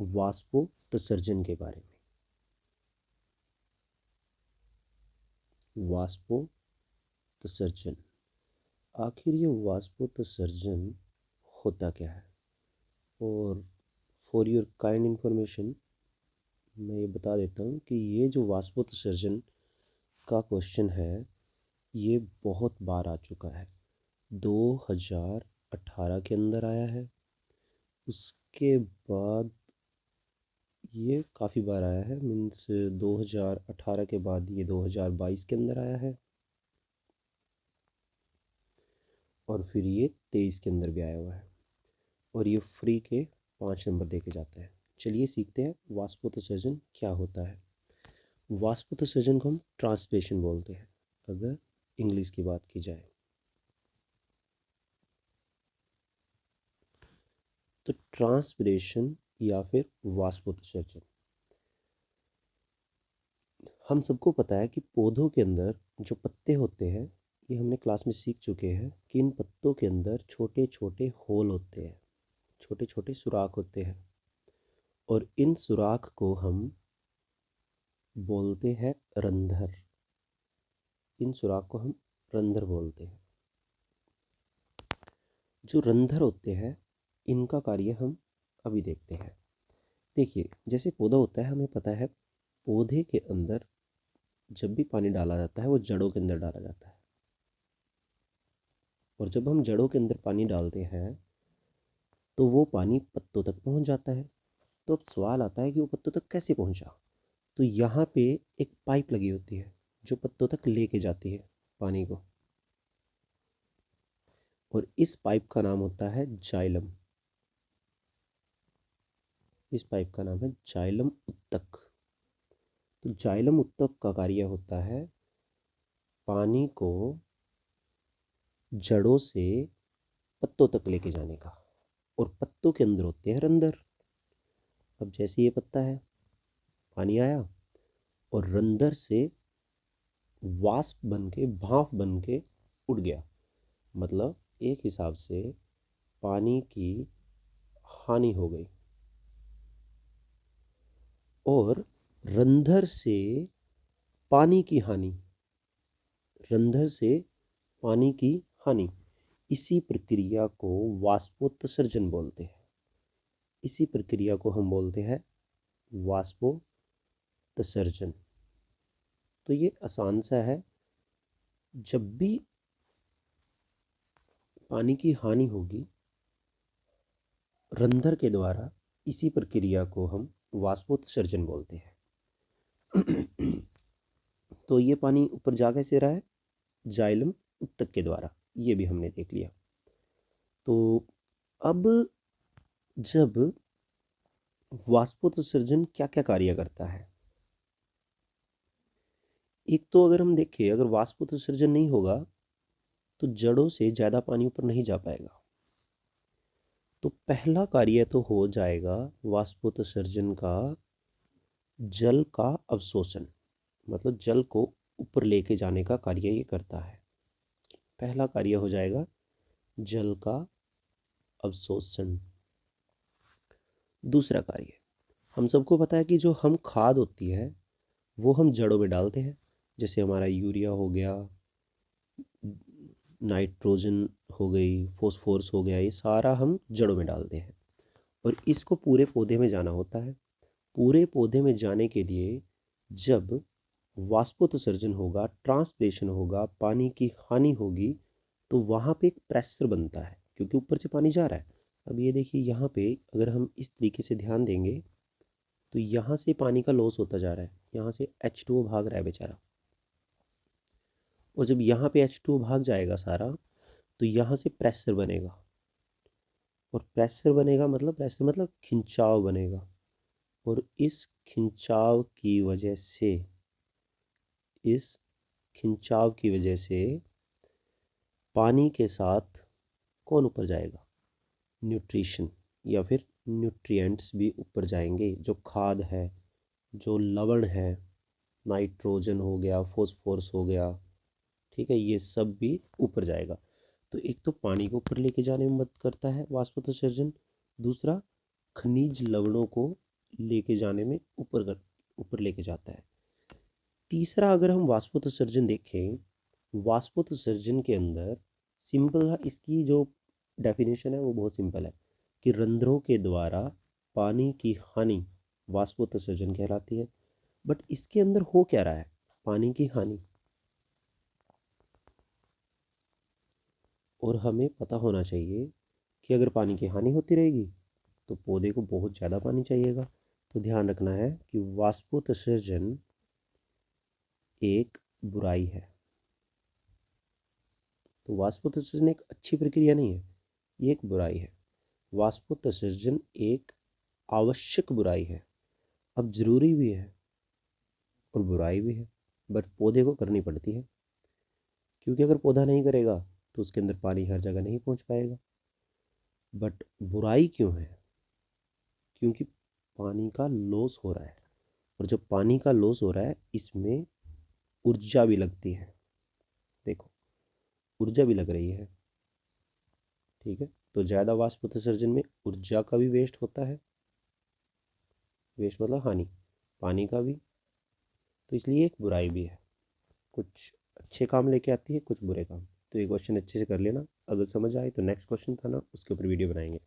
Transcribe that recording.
वाष्पोत्सर्जन के बारे में। वाष्पोत्सर्जन, आखिर ये वाष्पोत्सर्जन होता क्या है? और फॉर योर काइंड इंफॉर्मेशन मैं ये बता देता हूँ कि ये जो वाष्पोत्सर्जन का क्वेश्चन है ये बहुत बार आ चुका है। 2018 के अंदर आया है, उसके बाद ये काफ़ी बार आया है, मीन्स 2018 के बाद ये 2022 के अंदर आया है, और फिर ये 23 के अंदर भी आया हुआ है, और ये फ्री के 5 नंबर दे के जाता है। चलिए सीखते हैं वाष्पोत्सर्जन क्या होता है। वाष्पोत्सर्जन को हम ट्रांसपिरेशन बोलते हैं अगर इंग्लिश की बात की जाए। तो ट्रांसपिरेशन या फिर वाष्पोत्सर्जन, हम सबको पता है कि पौधों के अंदर जो पत्ते होते हैं, ये हमने क्लास में सीख चुके हैं कि इन पत्तों के अंदर छोटे छोटे होल होते हैं, छोटे छोटे सुराख होते हैं, और इन सुराख को हम बोलते हैं रंध्र। इन सुराख को हम रंध्र बोलते हैं। जो रंध्र होते हैं इनका कार्य हम अभी देखते हैं। देखिए, जैसे पौधा होता है, हमें पता है पौधे के अंदर जब भी पानी डाला जाता है वो जड़ों के अंदर डाला जाता है, और जब हम जड़ों के अंदर पानी डालते हैं तो वो पानी पत्तों तक पहुंच जाता है। तो अब सवाल आता है कि वो पत्तों तक कैसे पहुंचा? तो यहाँ पे एक पाइप लगी होती है जो पत्तों तक लेके जाती है पानी को, और इस पाइप का नाम होता है जाइलम। इस पाइप का नाम है जाइलम उत्तक। तो जाइलम उत्तक का कार्य होता है पानी को जड़ों से पत्तों तक लेके जाने का, और पत्तों के अंदर होते हैं रंध्र। अब जैसे ये पत्ता है, पानी आया और रंध्र से वाष्प बन के, भाप बन के उड़ गया, मतलब एक हिसाब से पानी की हानि हो गई, और रंध्र से पानी की हानि, रंध्र से पानी की हानि, इसी प्रक्रिया को वाष्पोत्सर्जन बोलते हैं। इसी प्रक्रिया को हम बोलते हैं वाष्पोत्सर्जन। तो ये आसान सा है, जब भी पानी की हानि होगी रंध्र के द्वारा, इसी प्रक्रिया को हम वाष्पोत्सर्जन बोलते हैं। तो ये पानी ऊपर जा कैसे रहा है? जाइलम उत्तक के द्वारा, ये भी हमने देख लिया। तो अब जब वाष्पोत्सर्जन क्या क्या कार्य करता है, एक तो अगर हम देखें, अगर वाष्पोत्सर्जन नहीं होगा तो जड़ों से ज़्यादा पानी ऊपर नहीं जा पाएगा। तो पहला कार्य तो हो जाएगा वाष्पोत्सर्जन का जल का अवशोषण, मतलब जल को ऊपर लेके जाने का कार्य ये करता है। पहला कार्य हो जाएगा जल का अवशोषण। दूसरा कार्य, हम सबको पता है कि जो हम खाद होती है वो हम जड़ों में डालते हैं, जैसे हमारा यूरिया हो गया, नाइट्रोजन हो गई, फॉस्फोरस हो गया, ये सारा हम जड़ों में डालते हैं, और इसको पूरे पौधे में जाना होता है। पूरे पौधे में जाने के लिए जब वाष्पोत्सर्जन होगा, ट्रांसपिरेशन होगा, पानी की हानि होगी, तो वहाँ पे एक प्रेशर बनता है, क्योंकि ऊपर से पानी जा रहा है। अब ये देखिए, यहाँ पे अगर हम इस तरीके से ध्यान देंगे तो यहाँ से पानी का लॉस होता जा रहा है, यहाँ से H2O भाग रहा है बेचारा, और जब यहाँ पे H2O भाग जाएगा सारा तो यहाँ से प्रेशर बनेगा, और प्रेशर बनेगा मतलब, प्रेशर मतलब खिंचाव बनेगा, और इस खिंचाव की वजह से, इस खिंचाव की वजह से पानी के साथ कौन ऊपर जाएगा? न्यूट्रिशन या फिर न्यूट्रिएंट्स भी ऊपर जाएंगे, जो खाद है, जो लवण है, नाइट्रोजन हो गया, फॉस्फोरस हो गया, ठीक है, ये सब भी ऊपर जाएगा। तो एक तो पानी को ऊपर लेके जाने में मदद करता है वाष्पोत्सर्जन, दूसरा खनिज लवणों को लेके जाने में ऊपर लेके जाता है। तीसरा, अगर हम वाष्पोत्सर्जन देखें, वाष्पोत्सर्जन के अंदर सिंपल इसकी जो डेफिनेशन है वो बहुत सिंपल है कि रंध्रों के द्वारा पानी की हानि वाष्पोत्सर्जन कहलाती है। बट इसके अंदर हो क्या रहा है, पानी की हानि, और हमें पता होना चाहिए कि अगर पानी की हानि होती रहेगी तो पौधे को बहुत ज़्यादा पानी चाहिएगा। तो ध्यान रखना है कि वाष्पोत्सर्जन एक बुराई है। तो वाष्पोत्सर्जन एक अच्छी प्रक्रिया नहीं है, ये एक बुराई है। वाष्पोत्सर्जन एक आवश्यक बुराई है। अब जरूरी भी है और बुराई भी है, बट पौधे को करनी पड़ती है, क्योंकि अगर पौधा नहीं करेगा तो उसके अंदर पानी हर जगह नहीं पहुंच पाएगा। बट बुराई क्यों है? क्योंकि पानी का लॉस हो रहा है, और जब पानी का लॉस हो रहा है इसमें ऊर्जा भी लगती है। देखो, ऊर्जा भी लग रही है, ठीक है। तो ज़्यादा वाष्प उत्सर्जन में ऊर्जा का भी वेस्ट होता है, वेस्ट मतलब हानि, पानी का भी। तो इसलिए एक बुराई भी है, कुछ अच्छे काम लेके आती है, कुछ बुरे काम। तो ये क्वेश्चन अच्छे से कर लेना, अगर समझ आए तो नेक्स्ट क्वेश्चन था ना उसके ऊपर वीडियो बनाएंगे।